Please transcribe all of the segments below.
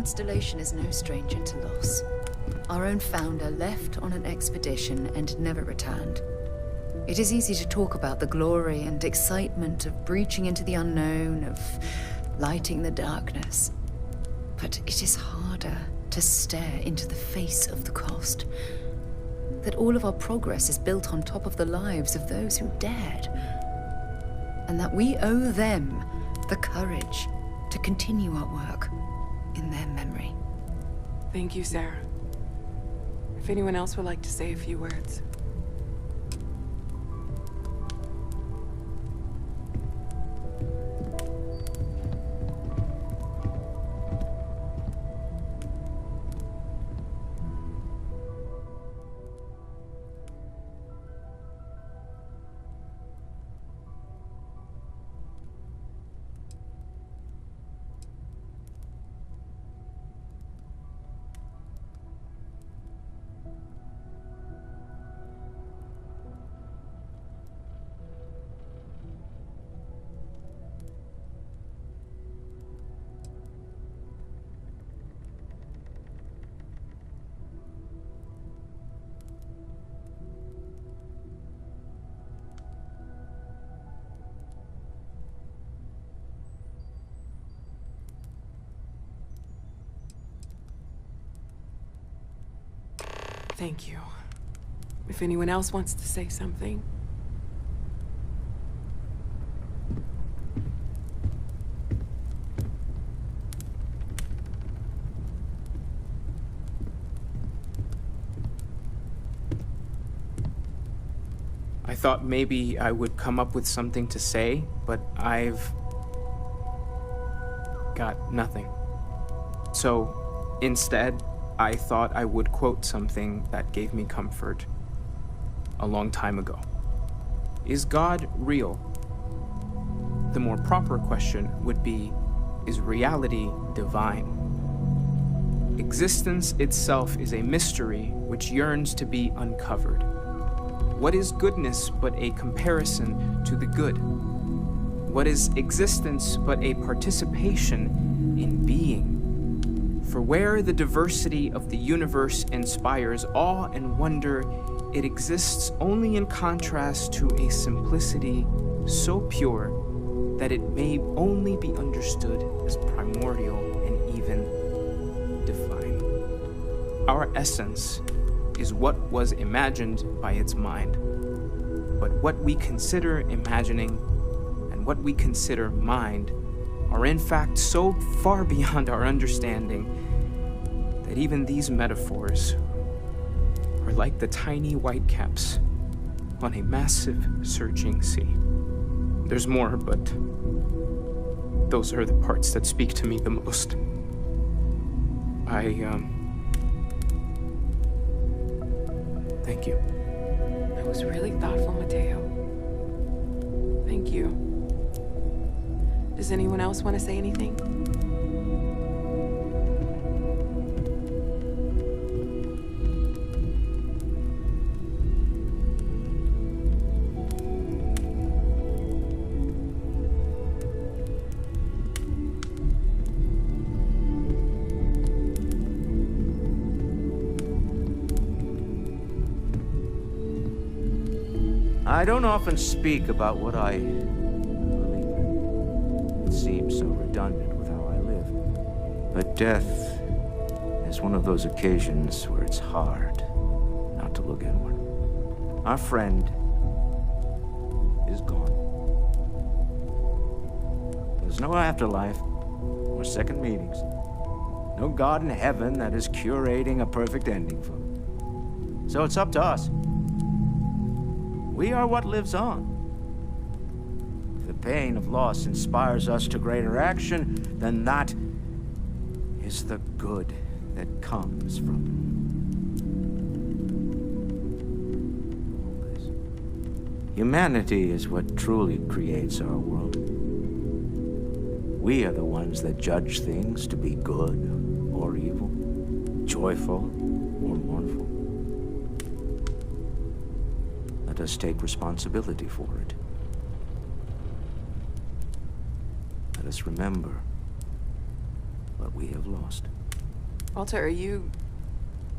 constellation is no stranger to loss. Our own founder left on an expedition and never returned. It is easy to talk about the glory and excitement of breaching into the unknown, of lighting the darkness. But it is harder to stare into the face of the cost. That all of our progress is built on top of the lives of those who dared. And that we owe them the courage to continue our work in their memory. Thank you, Sarah. If anyone else would like to say a few words. Thank you. If anyone else wants to say something. I thought maybe I would come up with something to say, but I've got nothing. So instead, I thought I would quote something that gave me comfort a long time ago. Is God real? The more proper question would be, is reality divine? Existence itself is a mystery which yearns to be uncovered. What is goodness but a comparison to the good? What is existence but a participation in being? For where the diversity of the universe inspires awe and wonder, it exists only in contrast to a simplicity so pure that it may only be understood as primordial and even divine. Our essence is what was imagined by its mind, but what we consider imagining and what we consider mind are in fact so far beyond our understanding that even these metaphors are like the tiny whitecaps on a massive surging sea. There's more, but those are the parts that speak to me the most. Thank you. That was really thoughtful, Mateo. Thank you. Does anyone else want to say anything? I don't often speak about what I believe in. It seems so redundant with how I live. But death is one of those occasions where it's hard not to look inward. Our friend is gone. There's no afterlife or second meetings. No God in heaven that is curating a perfect ending for them. So it's up to us. We are what lives on. If the pain of loss inspires us to greater action, then that is the good that comes from all this. Humanity is what truly creates our world. We are the ones that judge things to be good or evil, joyful or mournful. Let us take responsibility for it. Let us remember what we have lost. Walter, are you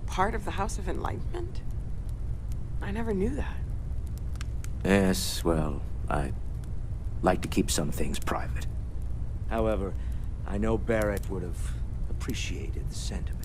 part of the House of Enlightenment? I never knew that. Yes, well, I like to keep some things private. However, I know Barrett would have appreciated the sentiment.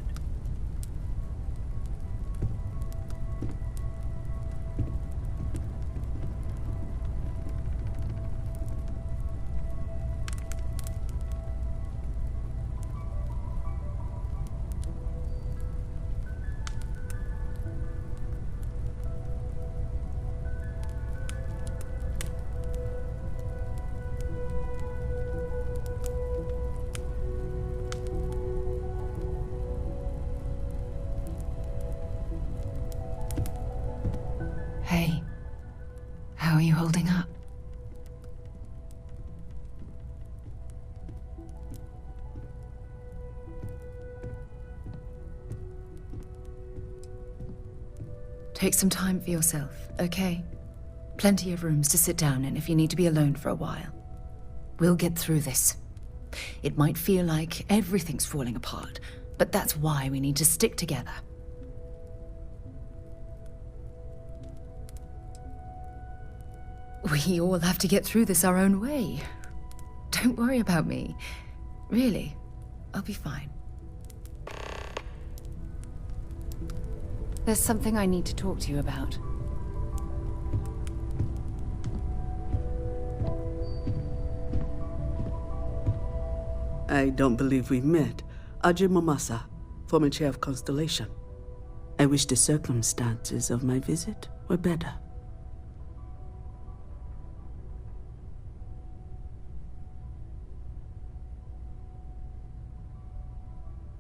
Hey, how are you holding up? Take some time for yourself, okay? Plenty of rooms to sit down in if you need to be alone for a while. We'll get through this. It might feel like everything's falling apart, but that's why we need to stick together. We all have to get through this our own way. Don't worry about me. Really, I'll be fine. There's something I need to talk to you about. I don't believe we've met. Ajay Mamasa, former chair of Constellation. I wish the circumstances of my visit were better.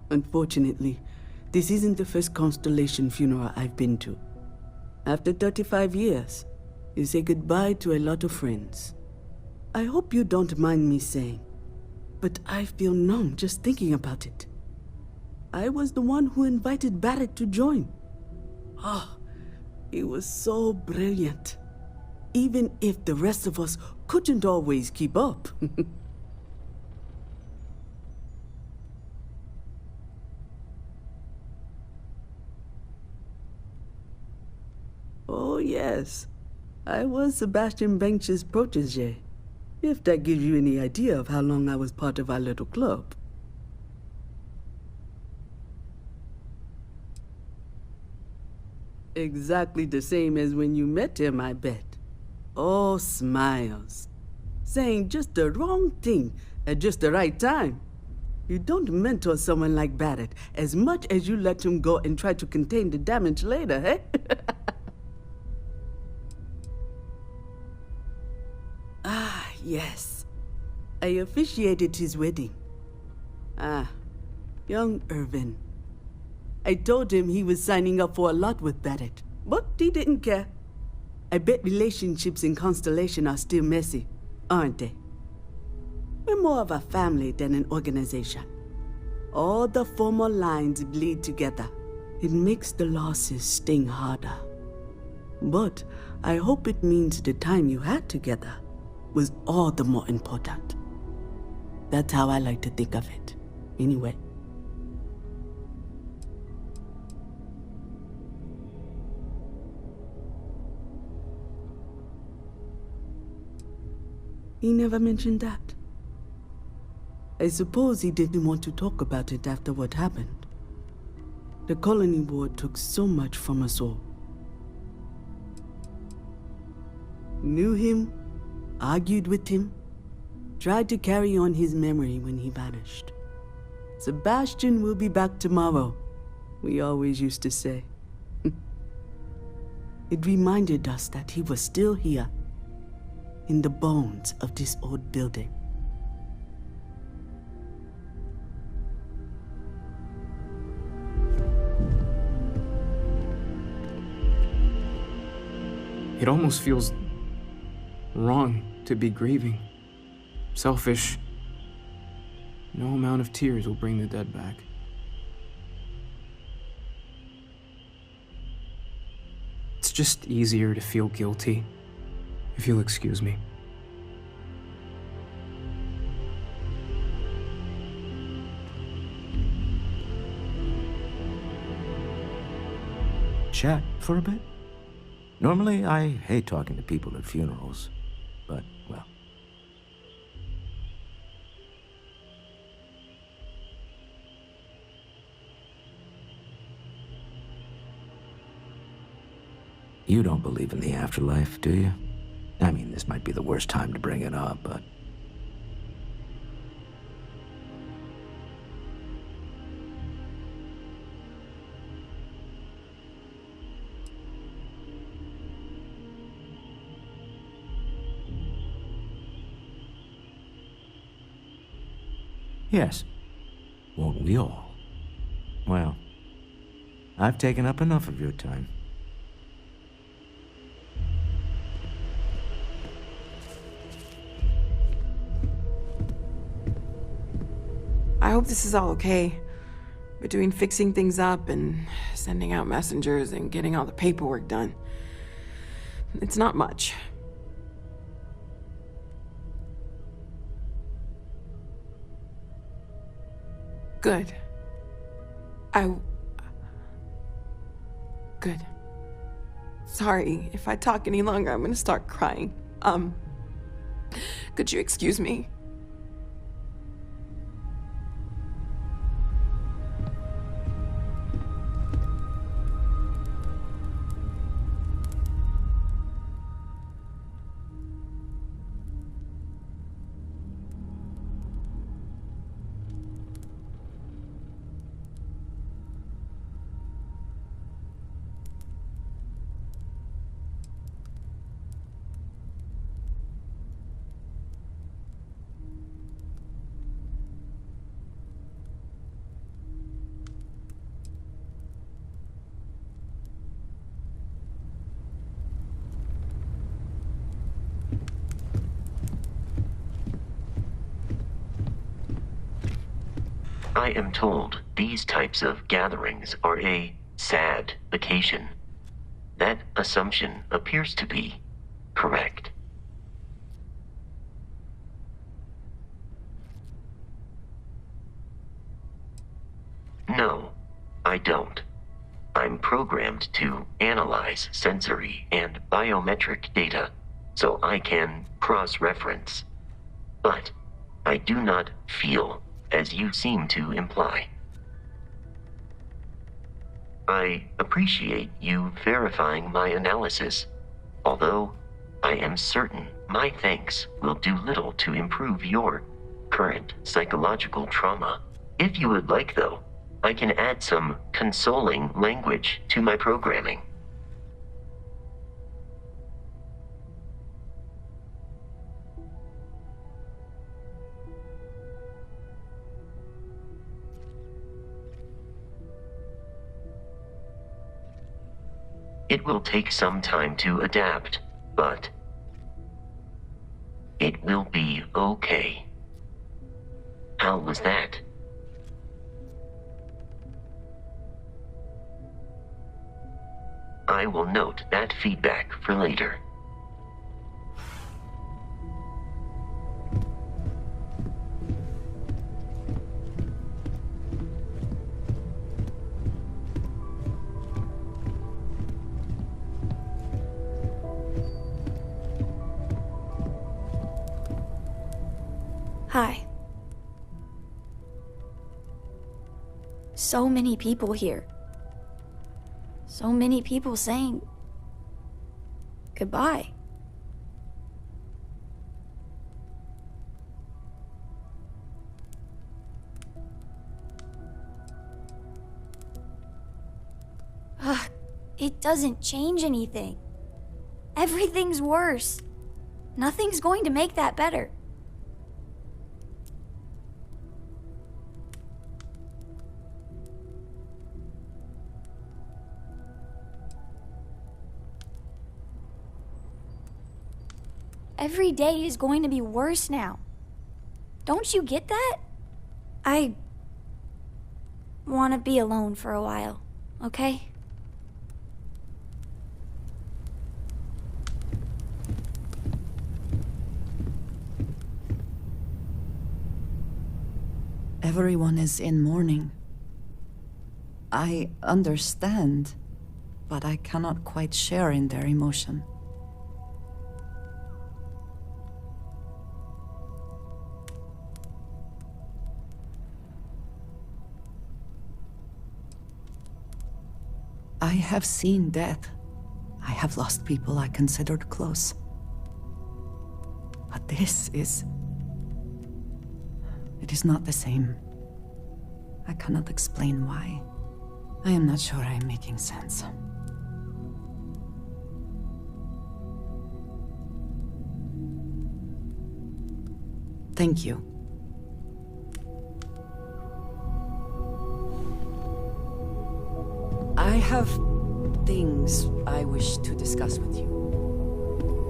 Unfortunately, this isn't the first Constellation funeral I've been to. After 35 years, you say goodbye to a lot of friends. I hope you don't mind me saying, but I feel numb just thinking about it. I was the one who invited Barrett to join. Oh, he was so brilliant. Even if the rest of us couldn't always keep up. Oh, yes. I was Sebastian Banks's protege. If that gives you any idea of how long I was part of our little club. Exactly the same as when you met him, I bet. Oh, smiles. Saying just the wrong thing at just the right time. You don't mentor someone like Barrett as much as you let him go and try to contain the damage later, eh? Ah, yes. I officiated his wedding. Ah, young Irvin. I told him he was signing up for a lot with Barrett, but he didn't care. I bet relationships in Constellation are still messy, aren't they? We're more of a family than an organization. All the former lines bleed together. It makes the losses sting harder. But I hope it means the time you had together was all the more important. That's how I like to think of it, anyway. He never mentioned that. I suppose he didn't want to talk about it after what happened. The colony war took so much from us all. Knew him, argued with him, tried to carry on his memory when he vanished. Sebastian will be back tomorrow, we always used to say. It reminded us that he was still here, in the bones of this old building. It almost feels wrong to be grieving. Selfish. No amount of tears will bring the dead back. It's just easier to feel guilty, if you'll excuse me. chat for a bit? Normally, I hate talking to people at funerals, but, well. You don't believe in the afterlife, do you? I mean, this might be the worst time to bring it up, but... Yes. Won't we all? Well, I've taken up enough of your time. I hope this is all okay. Between fixing things up and sending out messengers and getting all the paperwork done. It's not much. Good. Good. Sorry, if I talk any longer, I'm gonna start crying. Could you excuse me? I am told these types of gatherings are a sad occasion. That assumption appears to be correct. No, I don't. I'm programmed to analyze sensory and biometric data so I can cross-reference. But I do not feel as you seem to imply. I appreciate you verifying my analysis, although I am certain my thanks will do little to improve your current psychological trauma. If you would like, though, I can add some consoling language to my programming. It will take some time to adapt, but it will be okay. How was that? I will note that feedback for later. Hi. So many people here. So many people saying goodbye. Ugh, it doesn't change anything. Everything's worse. Nothing's going to make that better. Every day is going to be worse now. Don't you get that? I want to be alone for a while, okay? Everyone is in mourning. I understand, but I cannot quite share in their emotion. I have seen death. I have lost people I considered close. But this is... it is not the same. I cannot explain why. I am not sure I am making sense. Thank you. I have things I wish to discuss with you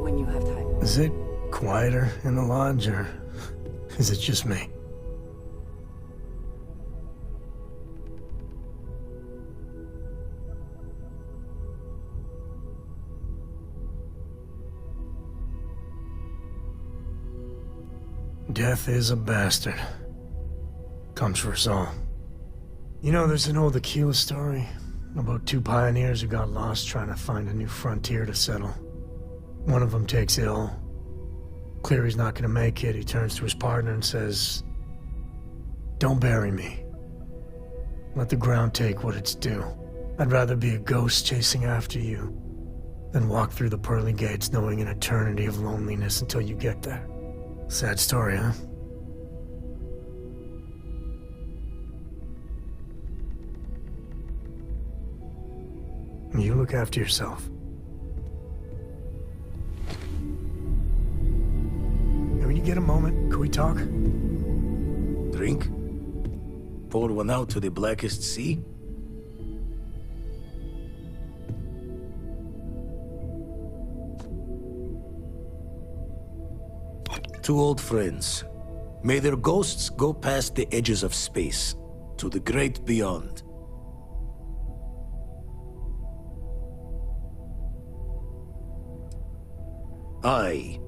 when you have time. Is it quieter in the lodge, or is it just me? Death is a bastard. Comes for us all. You know, there's an old Aquila story about two pioneers who got lost trying to find a new frontier to settle. One of them takes ill. Clear he's not gonna make it, he turns to his partner and says, "Don't bury me. Let the ground take what it's due. I'd rather be a ghost chasing after you than walk through the pearly gates knowing an eternity of loneliness until you get there." Sad story, huh? You look after yourself. And when you get a moment, can we talk? Drink? Pour one out to the blackest sea? Two old friends. May their ghosts go past the edges of space, to the great beyond. I